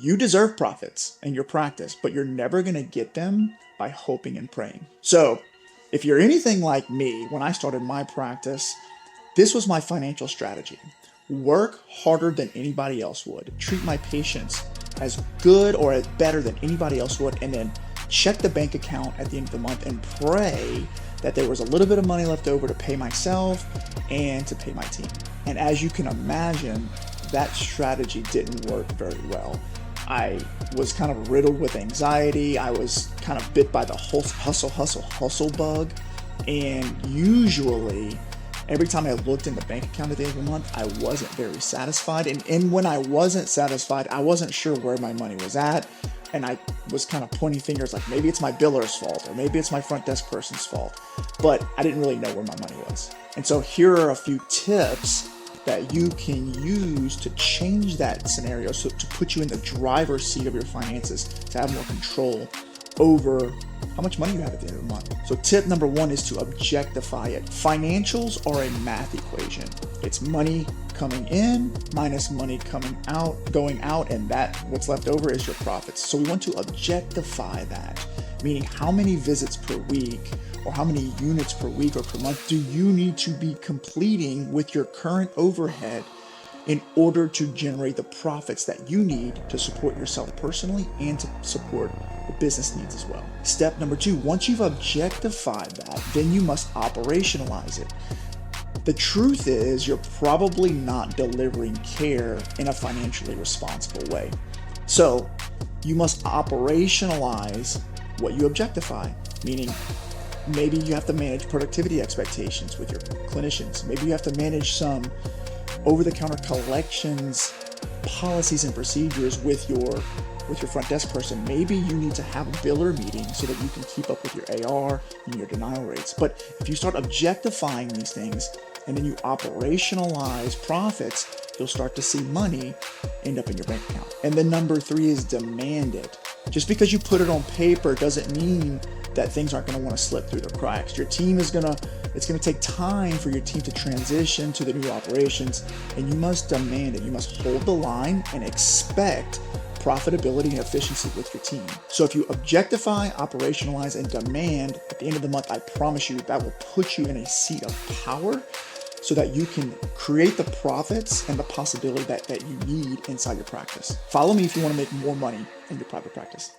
You deserve profits in your practice, but you're never going to get them by hoping and praying. So if you're anything like me, when I started my practice, this was my financial strategy. Work harder than anybody else would. Treat my patients as good or as better than anybody else would, and then check the bank account at the end of the month and pray that there was a little bit of money left over to pay myself and to pay my team. And as you can imagine, that strategy didn't work very well. I was kind of riddled with anxiety. I was kind of bit by the hustle bug. And usually, every time I looked in the bank account at the end of the month, I wasn't very satisfied. And when I wasn't satisfied, I wasn't sure where my money was at. And I was kind of pointing fingers like maybe it's my biller's fault or maybe it's my front desk person's fault. But I didn't really know where my money was. And so here are a few tips that you can use to change that scenario, so to put you in the driver's seat of your finances, to have more control over how much money you have at the end of the month. So tip number one is to objectify it. Financials are a math equation. It's money coming in minus money going out, and that what's left over is your profits. So we want to objectify that, meaning how many visits per week or how many units per week or per month do you need to be completing with your current overhead in order to generate the profits that you need to support yourself personally and to support the business needs as well. Step number two, once you've objectified that, then you must operationalize it. The truth is you're probably not delivering care in a financially responsible way. So you must operationalize what you objectify, meaning maybe you have to manage productivity expectations with your clinicians. Maybe you have to manage some over-the-counter collections policies and procedures with your front desk person. Maybe you need to have a biller meeting so that you can keep up with your AR and your denial rates. But if you start objectifying these things and then you operationalize profits, you'll start to see money end up in your bank account. And then number three is demand it. Just because you put it on paper doesn't mean that things aren't going to want to slip through the cracks. It's going to take time for your team to transition to the new operations, and you must demand it. You must hold the line and expect profitability and efficiency with your team. So if you objectify, operationalize, and demand at the end of the month, I promise you that will put you in a seat of power so that you can create the profits and the possibility that you need inside your practice. Follow me if you want to make more money in your private practice.